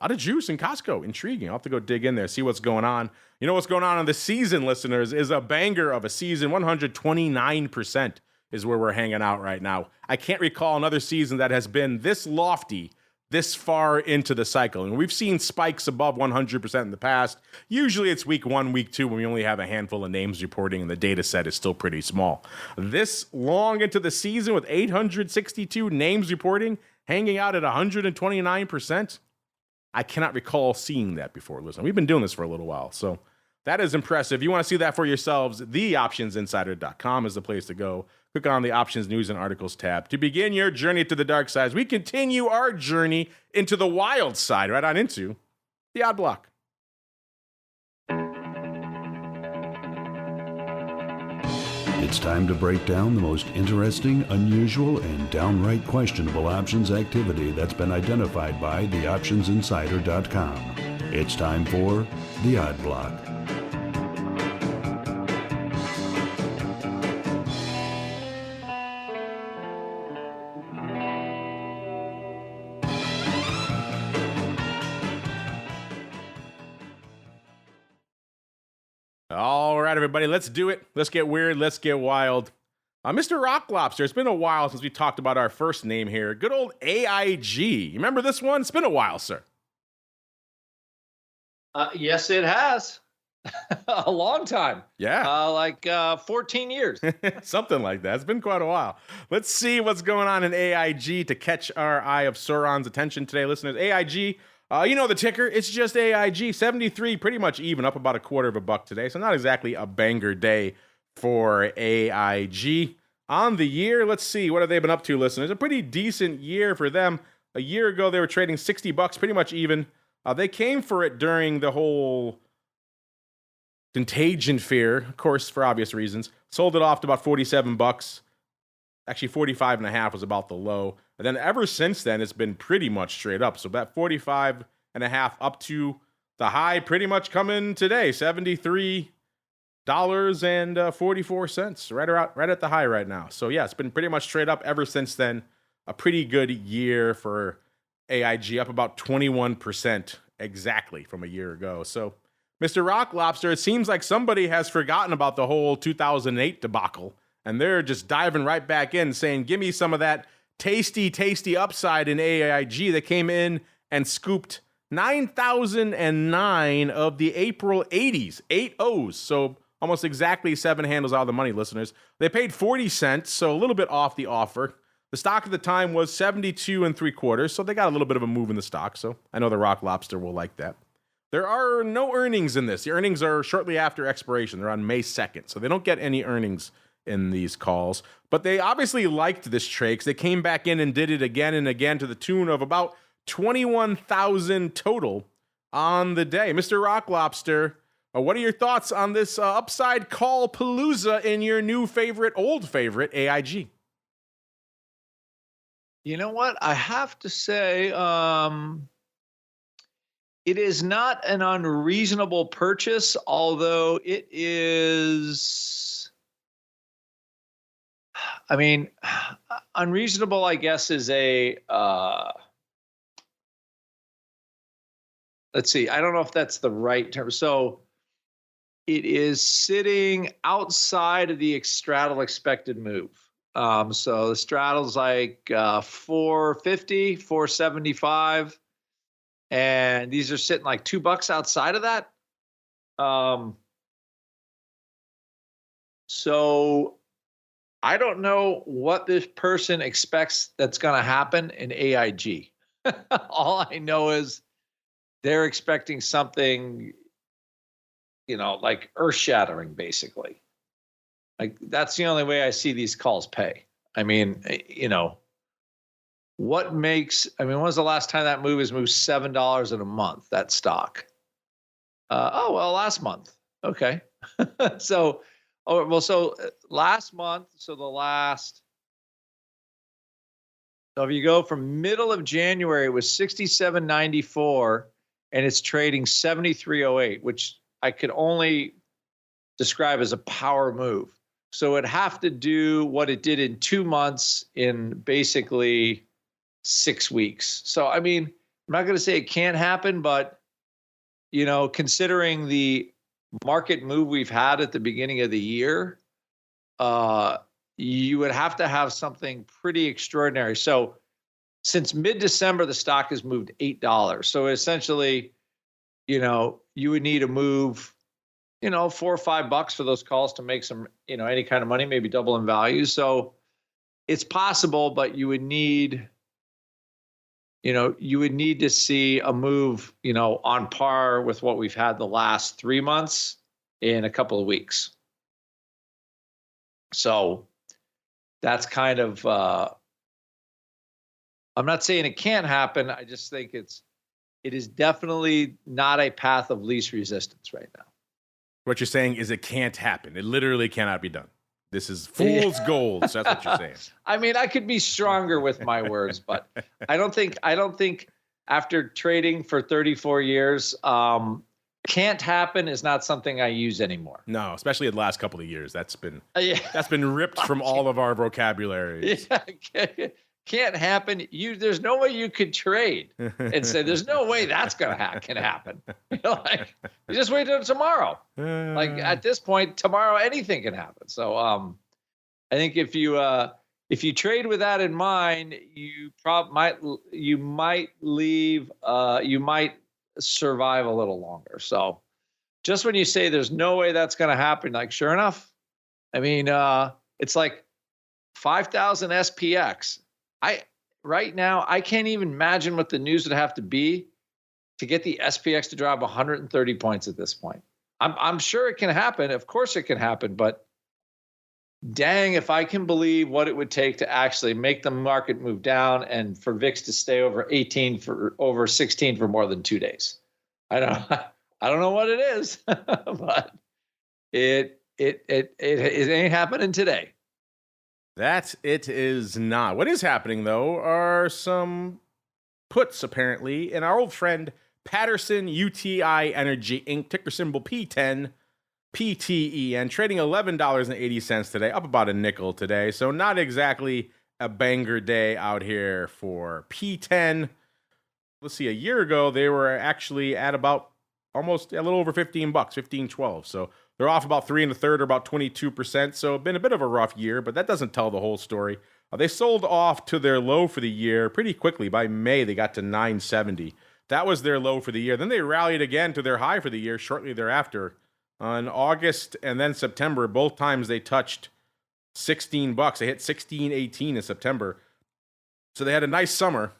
a lot of juice in Costco. Intriguing. I'll have to go dig in there, see what's going on. You know what's going on in the season, listeners, is a banger of a season. 129% is where we're hanging out right now. I can't recall another season that has been this lofty, this far into the cycle. And we've seen spikes above 100% in the past. Usually it's week 1, week 2 when we only have a handful of names reporting and the data set is still pretty small. This long into the season with 862 names reporting, hanging out at 129%, I cannot recall seeing that before. Listen, we've been doing this for a little while, so that is impressive. You want to see that for yourselves, theoptionsinsider.com is the place to go. Click on the Options News and Articles tab to begin your journey to the dark side. As we continue our journey into the wild side, right on into the odd block. It's time to break down the most interesting, unusual, and downright questionable options activity that's been identified by theoptionsinsider.com. It's time for the odd block. All right, everybody, let's do it. Let's get weird. Let's get wild. Mr. Rock Lobster, it's been a while since we talked about our first name here. Good old AIG. You remember this one? It's been a while, sir. Yes, it has. A long time. Yeah. Like 14 years. Something like that. It's been quite a while. Let's see what's going on in AIG to catch our eye of Sauron's attention today, listeners. AIG, you know the ticker. It's just AIG. 73, pretty much even, up about $0.25 today. So not exactly a banger day for AIG. On the year, let's see. What have they been up to, listeners? A pretty decent year for them. A year ago, they were trading $60, pretty much even. They came for it during the whole contagion fear, of course, for obvious reasons. Sold it off to about $47. Actually, 45.5 was about the low. And then ever since then, it's been pretty much straight up. So that 45.5 up to the high pretty much coming today, $73.44, right at the high right now. So yeah, it's been pretty much straight up ever since then. A pretty good year for AIG, up about 21% exactly from a year ago. So Mr. Rock Lobster, it seems like somebody has forgotten about the whole 2008 debacle, and they're just diving right back in saying, give me some of that tasty, tasty upside in AIG that came in and scooped 9,009 of the April 80s, 8 O's. So almost exactly 7 handles out of the money, listeners. They paid 40 cents, so a little bit off the offer. The stock at the time was 72 3/4, so they got a little bit of a move in the stock. So I know the Rock Lobster will like that. There are no earnings in this. The earnings are shortly after expiration. They're on May 2nd, so they don't get any earnings in these calls. But they obviously liked this trade because they came back in and did it again and again to the tune of about 21,000 total on the day. Mr. Rock Lobster, what are your thoughts on this upside call palooza in your new favorite, old favorite, AIG? You know what? I have to say, it is not an unreasonable purchase, although it is, I mean, unreasonable, I guess, is a, let's see, I don't know if that's the right term. So it is sitting outside of the straddle expected move. So the straddle's like 450, 475. And these are sitting like $2 outside of that. So I don't know what this person expects that's going to happen in AIG. All I know is they're expecting something, you know, like earth-shattering, basically. Like, that's the only way I see these calls pay. I mean, you know, what makes, I mean, when was the last time that move has moved $7 in a month, that stock? Last month. Okay. So last month, so if you go from middle of January, it was 67.94 and it's trading 73.08, which I could only describe as a power move. So it'd have to do what it did in 2 months in basically 6 weeks. So, I mean, I'm not going to say it can't happen, but, you know, considering the market move we've had at the beginning of the year, you would have to have something pretty extraordinary. So since mid-December, the stock has moved $8. So essentially, you would need to move, $4 or $5 for those calls to make some, any kind of money, maybe double in value. So it's possible, but you would need to see a move, on par with what we've had the last 3 months in a couple of weeks. So that's kind of, I'm not saying it can't happen. I just think it is definitely not a path of least resistance right now. What you're saying is it can't happen. It literally cannot be done. This is fool's gold. So that's what you're saying. I mean, I could be stronger with my words, but I don't think after trading for 34 years, can't happen is not something I use anymore. No, especially in the last couple of years. That's been ripped from all of our vocabulary. Yeah, can't happen. There's no way you could trade and say there's no way that's can happen. You just wait till tomorrow. Like at this point, tomorrow anything can happen. So I think if you trade with that in mind, you might survive a little longer. So just when you say there's no way that's going to happen, like sure enough, I mean it's like 5,000 SPX. Right now, I can't even imagine what the news would have to be to get the SPX to drop 130 points at this point. I'm sure it can happen. Of course it can happen, but dang, if I can believe what it would take to actually make the market move down and for VIX to stay over 18 for over 16 for more than 2 days. I don't know what it is, but it ain't happening today. That it is not. What is happening, though, are some puts, apparently, in our old friend Patterson UTI Energy Inc., ticker symbol P10, PTEN, trading $11.80 today, up about a nickel today. So not exactly a banger day out here for P10. Let's see, a year ago, they were actually at about almost a little over $15, $15.12. So they're off about 3 1/3 or about 22%. So been a bit of a rough year, but that doesn't tell the whole story. They sold off to their low for the year pretty quickly. By May, they got to 970. That was their low for the year. Then they rallied again to their high for the year shortly thereafter. On August and then September, both times they touched $16. They hit $16.18 in September. So they had a nice summer.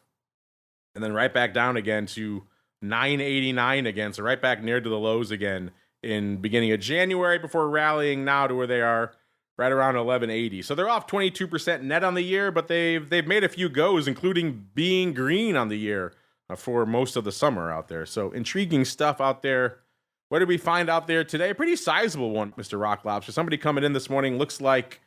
And then right back down again to $9.89 again. So right back near to the lows again in beginning of January before rallying now to where they are right around $11.80. So they're off 22% net on the year, but they've made a few goes, including being green on the year for most of the summer out there. So intriguing stuff out there. What did we find out there today? A pretty sizable one, Mr. Rock Lobster. Somebody coming in this morning looks like,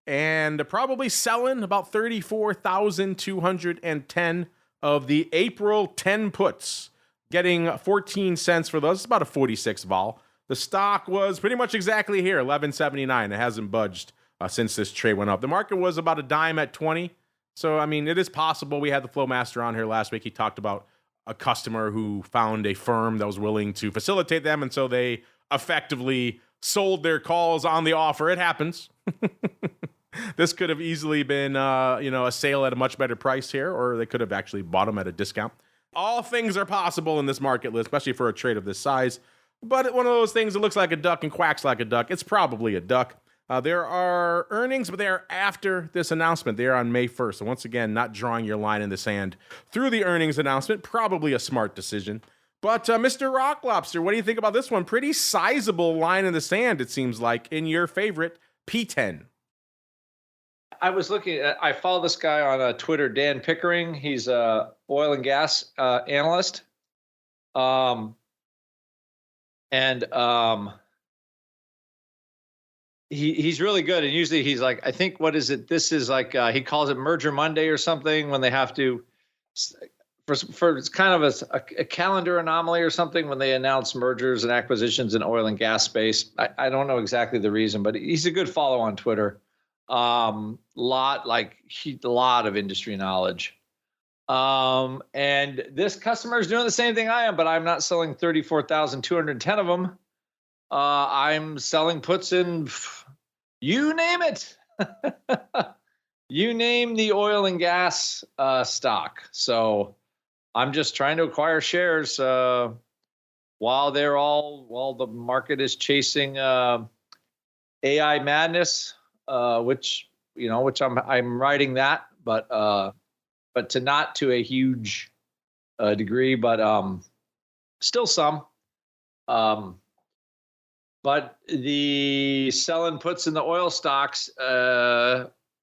and probably selling about 34,210 of the April 10 puts, getting 14 cents for those. It's about a 46 vol. The stock was pretty much exactly here, $11.79. It hasn't budged since this trade went up. The market was about a dime at 20. So, I mean, it is possible. We had the Flow Master on here last week. He talked about a customer who found a firm that was willing to facilitate them, and so they effectively sold their calls on the offer. It happens. This could have easily been, a sale at a much better price here, or they could have actually bought them at a discount. All things are possible in this market, especially for a trade of this size. But one of those things that looks like a duck and quacks like a duck. It's probably a duck. There are earnings, but they are after this announcement. They are on May 1st. So once again, not drawing your line in the sand through the earnings announcement. Probably a smart decision. But Mr. Rock Lobster, what do you think about this one? Pretty sizable line in the sand, it seems like, in your favorite P10. I was looking at, I follow this guy on Twitter, Dan Pickering. He's a oil and gas analyst. He's really good. And usually he's like, I think, what is it? This is like, he calls it Merger Monday or something when they have to, for it's kind of a calendar anomaly or something when they announce mergers and acquisitions in oil and gas space. I don't know exactly the reason, but he's a good follow on Twitter. A lot of industry knowledge. And this customer is doing the same thing I am, but I'm not selling 34,210 of them. I'm selling puts in, you name it. You name the oil and gas stock. So I'm just trying to acquire shares while the market is chasing AI madness, which I'm writing that, but to not to a huge degree, but still some. But the selling puts in the oil stocks,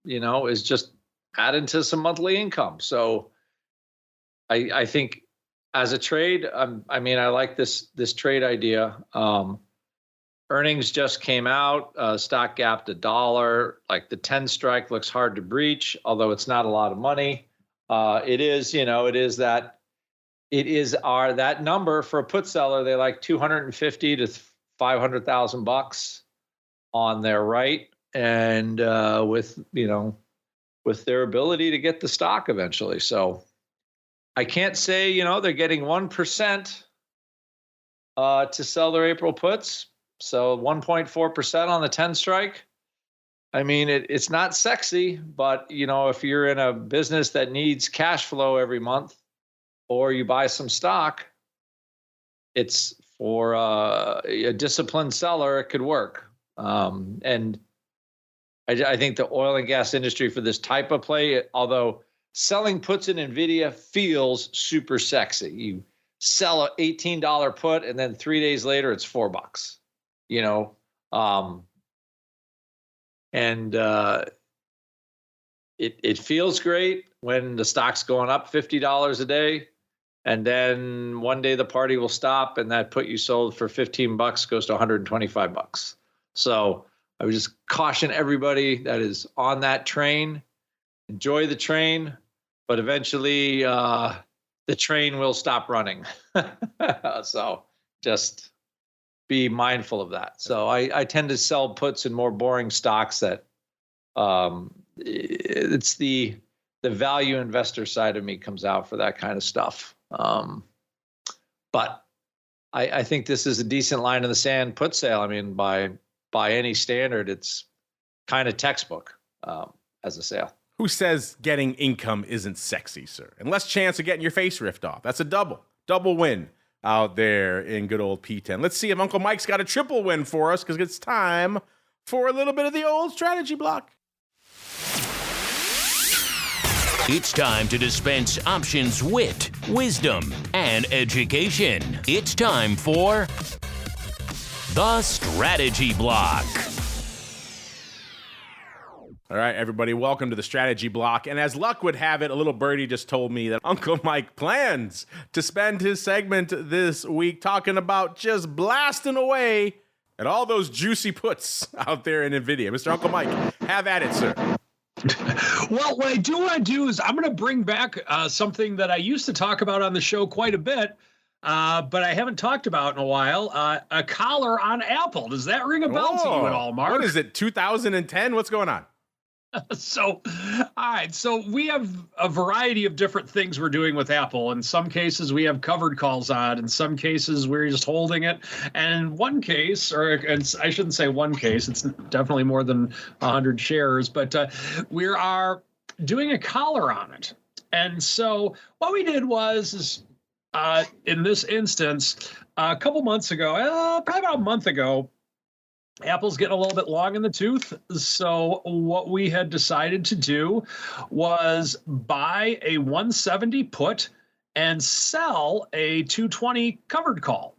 is just adding to some monthly income. So I think as a trade, I like this trade idea. Earnings just came out, stock gapped $1. Like the 10 strike looks hard to breach, although it's not a lot of money. It is that number for a put seller. They like 250 to 500,000 bucks on their right, and with their ability to get the stock eventually. So I can't say they're getting 1% to sell their April puts. So 1.4% on the 10 strike. I mean, it's not sexy, but if you're in a business that needs cash flow every month, or you buy some stock, it's for a disciplined seller, it could work. And I think the oil and gas industry for this type of play, although selling puts in NVDA feels super sexy. You sell an $18 put, and then 3 days later it's $4. It feels great when the stock's going up $50 a day, and then one day the party will stop, and that put you sold for $15 goes to $125. So I would just caution everybody that is on that train, enjoy the train, but eventually the train will stop running. So just be mindful of that. So I tend to sell puts in more boring stocks that it's the value investor side of me comes out for that kind of stuff. But I think this is a decent line in the sand put sale. I mean, by any standard, it's kind of textbook as a sale. Who says getting income isn't sexy, sir? And less chance of getting your face ripped off. That's a double win out there in good old PTEN. Let's see if Uncle Mike's got a triple win for us, because it's time for a little bit of the old strategy block. It's time to dispense options, wit, wisdom, and education. It's time for the strategy block. All right, everybody, welcome to the strategy block. And as luck would have it, a little birdie just told me that Uncle Mike plans to spend his segment this week talking about just blasting away at all those juicy puts out there in NVIDIA. Mr. Uncle Mike, have at it, sir. Well, what I do want to do is I'm going to bring back something that I used to talk about on the show quite a bit, but I haven't talked about in a while, a collar on Apple. Does that ring a bell to you at all, Mark? What is it, 2010? What's going on? So, all right. So we have a variety of different things we're doing with Apple. In some cases, we have covered calls on. In some cases, we're just holding it. And in one case, I shouldn't say one case, it's definitely more than 100 shares, but we are doing a collar on it. And so what we did was in this instance, a couple months ago, probably about a month ago, Apple's getting a little bit long in the tooth. So what we had decided to do was buy a 170 put and sell a 220 covered call.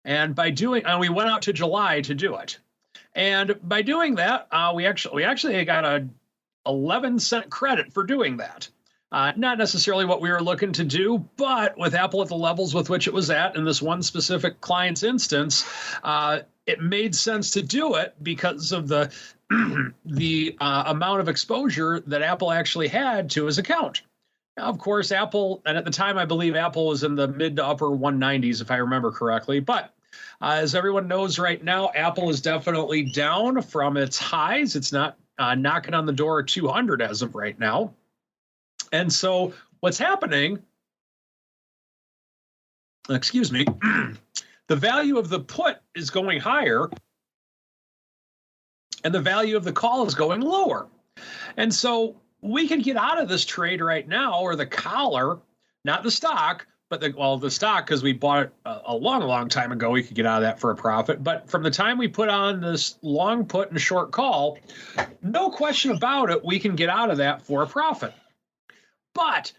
And we went out to July to do it. And by doing that, we actually got a 11-cent credit for doing that. Not necessarily what we were looking to do, but with Apple at the levels with which it was at in this one specific client's instance, it made sense to do it because of the amount of exposure that Apple actually had to his account. Now, of course, Apple, and at the time I believe Apple was in the mid to upper 190s, if I remember correctly. But as everyone knows right now, Apple is definitely down from its highs. It's not knocking on the door of 200 as of right now. And so what's happening, the value of the put is going higher and the value of the call is going lower. And so we can get out of this trade right now, or the collar, not the stock, but the stock, because we bought it a long, long time ago, we could get out of that for a profit. But from the time we put on this long put and short call, no question about it, we can get out of that for a profit. But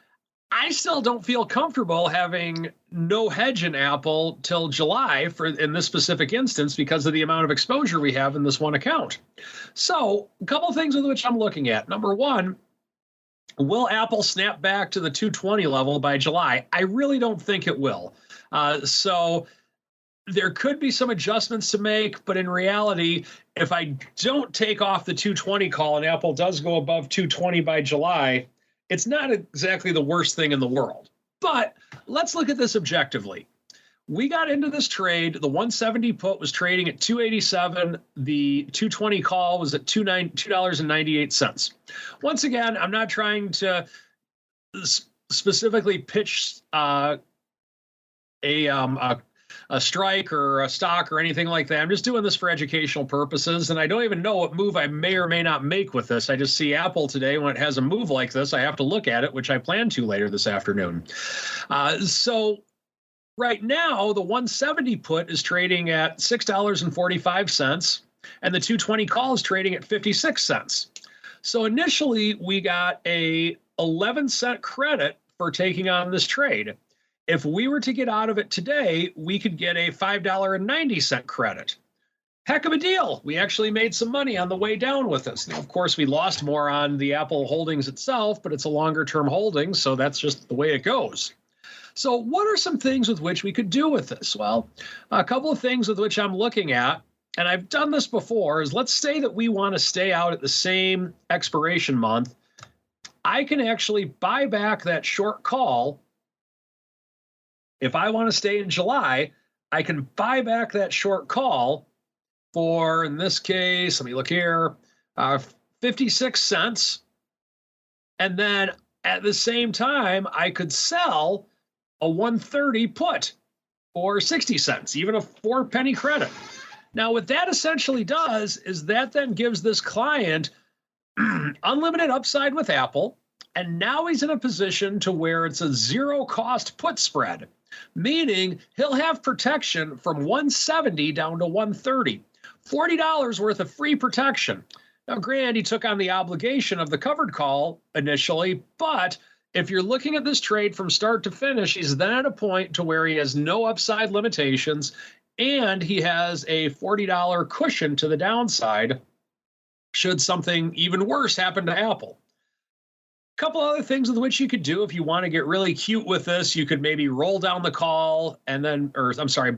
I still don't feel comfortable having no hedge in Apple till July in this specific instance because of the amount of exposure we have in this one account. So a couple of things with which I'm looking at. Number one, will Apple snap back to the 220 level by July? I really don't think it will. So there could be some adjustments to make, but in reality, if I don't take off the 220 call and Apple does go above 220 by July, it's not exactly the worst thing in the world. But let's look at this objectively. We got into this trade. The 170 put was trading at 287. The 220 call was at $2.98. Once again, I'm not trying to specifically pitch a strike or a stock or anything like that. I'm just doing this for educational purposes, and I don't even know what move I may or may not make with this. I just see Apple today. When it has a move like this, I have to look at it, which I plan to later this afternoon. So right now, the 170 put is trading at $6.45, and the 220 call is trading at 56 cents. So initially, we got a 11-cent credit for taking on this trade. If we were to get out of it today, we could get a $5.90 credit. Heck of a deal. We actually made some money on the way down with this. Now, of course, we lost more on the Apple holdings itself, but it's a longer-term holding, so that's just the way it goes. So what are some things with which we could do with this? Well, a couple of things with which I'm looking at, and I've done this before, is let's say that we want to stay out at the same expiration month. I can actually buy back that short call. If I want to stay in July, I can buy back that short call for, in this case, let me look here, 56 cents. And then at the same time, I could sell a 130 put for 60 cents, even a 4-penny credit. Now, what that essentially does is that then gives this client unlimited upside with Apple. And now he's in a position to where it's a zero-cost put spread, meaning he'll have protection from 170 down to 130, $40 worth of free protection. Now, granted, he took on the obligation of the covered call initially, but if you're looking at this trade from start to finish, he's then at a point to where he has no upside limitations, and he has a $40 cushion to the downside should something even worse happen to Apple. Couple other things with which you could do if you want to get really cute with this. You could maybe roll down the call and then,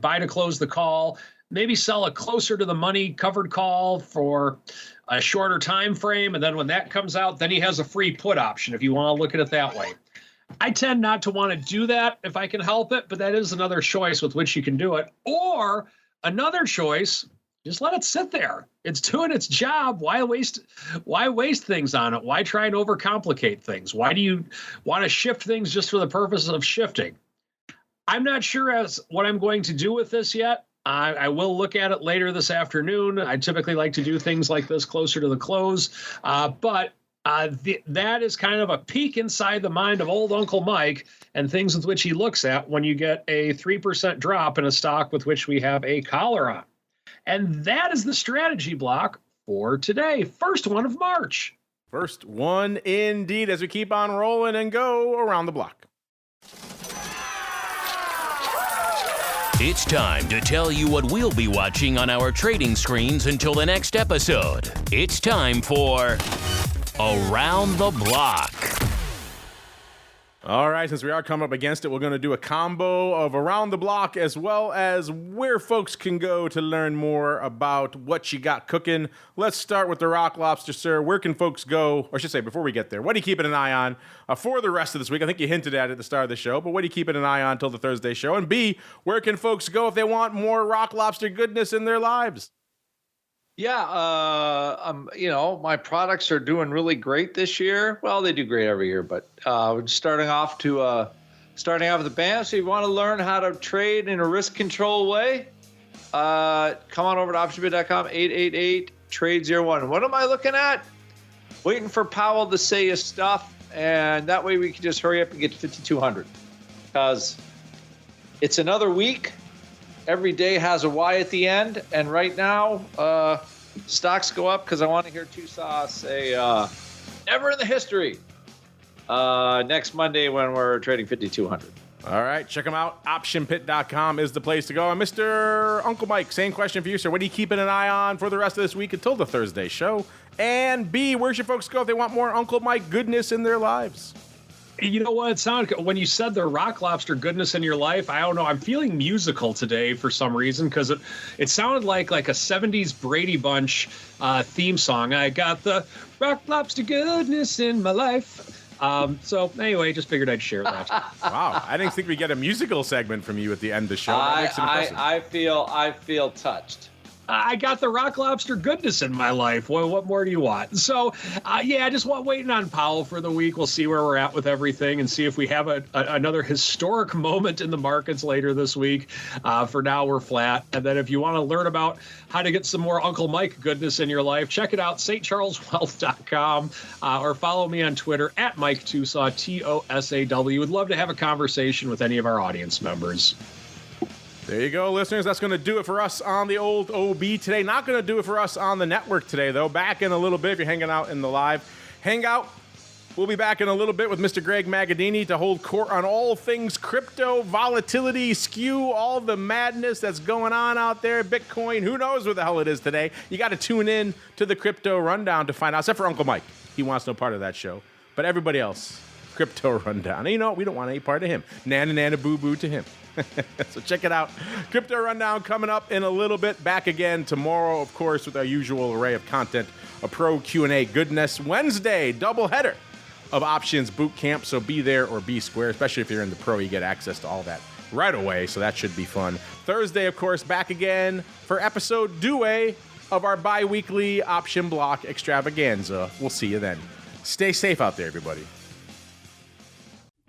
buy to close the call, maybe sell a closer to the money covered call for a shorter time frame. And then when that comes out, then he has a free put option if you want to look at it that way. I tend not to want to do that if I can help it, but that is another choice with which you can do it. Or another choice, just let it sit there. It's doing its job. Why waste things on it? Why try and overcomplicate things? Why do you want to shift things just for the purpose of shifting? I'm not sure as what I'm going to do with this yet. I will look at it later this afternoon. I typically like to do things like this closer to the close, but that is kind of a peek inside the mind of old Uncle Mike and things with which he looks at when you get a 3% drop in a stock with which we have a collar on. And that is the strategy block for today. First one of March. First one indeed, as we keep on rolling and go around the block. It's time to tell you what we'll be watching on our trading screens until the next episode. It's time for Around the Block. All right, since we are coming up against it, we're going to do a combo of Around the Block as well as where folks can go to learn more about what you got cooking. Let's start with the Rock Lobster, sir. Where can folks go, or I should say, before we get there, what are you keeping an eye on for the rest of this week? I think you hinted at it at the start of the show, but what are you keeping an eye on until the Thursday show? And B, where can folks go if they want more Rock Lobster goodness in their lives? Yeah, my products are doing really great this year. Well, they do great every year, but we're starting off with the band. So if you want to learn how to trade in a risk control way, come on over to optionbid.com, 888-TRADE01. What am I looking at? waiting for Powell to say his stuff, and that way we can just hurry up and get to 5,200. Because it's another week. Every day has a Y at the end, and right now, stocks go up because I want to hear TOSAW say, never in the history, next Monday when we're trading 5,200. All right, check them out. OptionPit.com is the place to go. And Mr. Uncle Mike, same question for you, sir. What are you keeping an eye on for the rest of this week until the Thursday show? And B, where should folks go if they want more Uncle Mike goodness in their lives? You know what? It sounded, when you said the rock lobster goodness in your life, I don't know. I'm feeling musical today for some reason because it sounded like a 70s Brady Bunch theme song. I got the rock lobster goodness in my life. So anyway, just figured I'd share that. Wow, I didn't think we'd get a musical segment from you at the end of the show. That makes it impressive. I feel touched. I got the rock lobster goodness in my life. Well, what more do you want? So, I just waiting on Powell for the week. We'll see where we're at with everything and see if we have another historic moment in the markets later this week. For now, we're flat. And then if you want to learn about how to get some more Uncle Mike goodness in your life, check it out, stcharleswealth.com, or follow me on Twitter at Mike TOSAW, TOSAW. Would love to have a conversation with any of our audience members. There you go, listeners. That's going to do it for us on the old OB today. Not going to do it for us on the network today, though. Back in a little bit if you're hanging out in the live hangout. We'll be back in a little bit with Mr. Greg Magadini to hold court on all things crypto, volatility, skew, all the madness that's going on out there. Bitcoin, who knows what the hell it is today. You got to tune in to the Crypto Rundown to find out, except for Uncle Mike. He wants no part of that show. But everybody else, Crypto Rundown. And you know what? We don't want any part of him. Nana, nana, boo-boo to him. So check it out. Crypto Rundown coming up in a little bit. Back again tomorrow, of course, with our usual array of content. A pro Q&A goodness. Wednesday, doubleheader of options boot camp. So be there or be square, especially if you're in the pro. You get access to all that right away. So that should be fun. Thursday, of course, back again for episode 2 of our bi-weekly option block extravaganza. We'll see you then. Stay safe out there, everybody.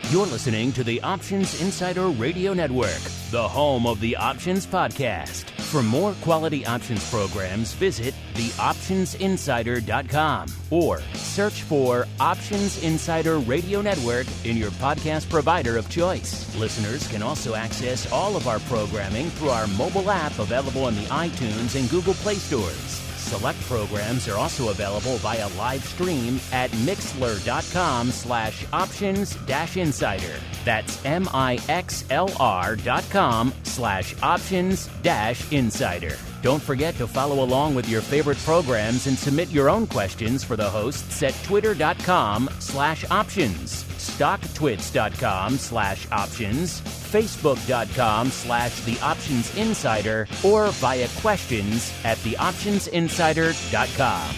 You're listening to the Options Insider Radio Network, the home of the Options Podcast. For more quality options programs, visit theoptionsinsider.com or search for Options Insider Radio Network in your podcast provider of choice. Listeners can also access all of our programming through our mobile app available in the iTunes and Google Play stores. Select programs are also available via live stream at mixlr.com/options-insider. That's mixlr.com/options-insider. Don't forget to follow along with your favorite programs and submit your own questions for the hosts at twitter.com/options, stocktwits.com/options, facebook.com/theoptionsinsider, or via questions at theoptionsinsider.com.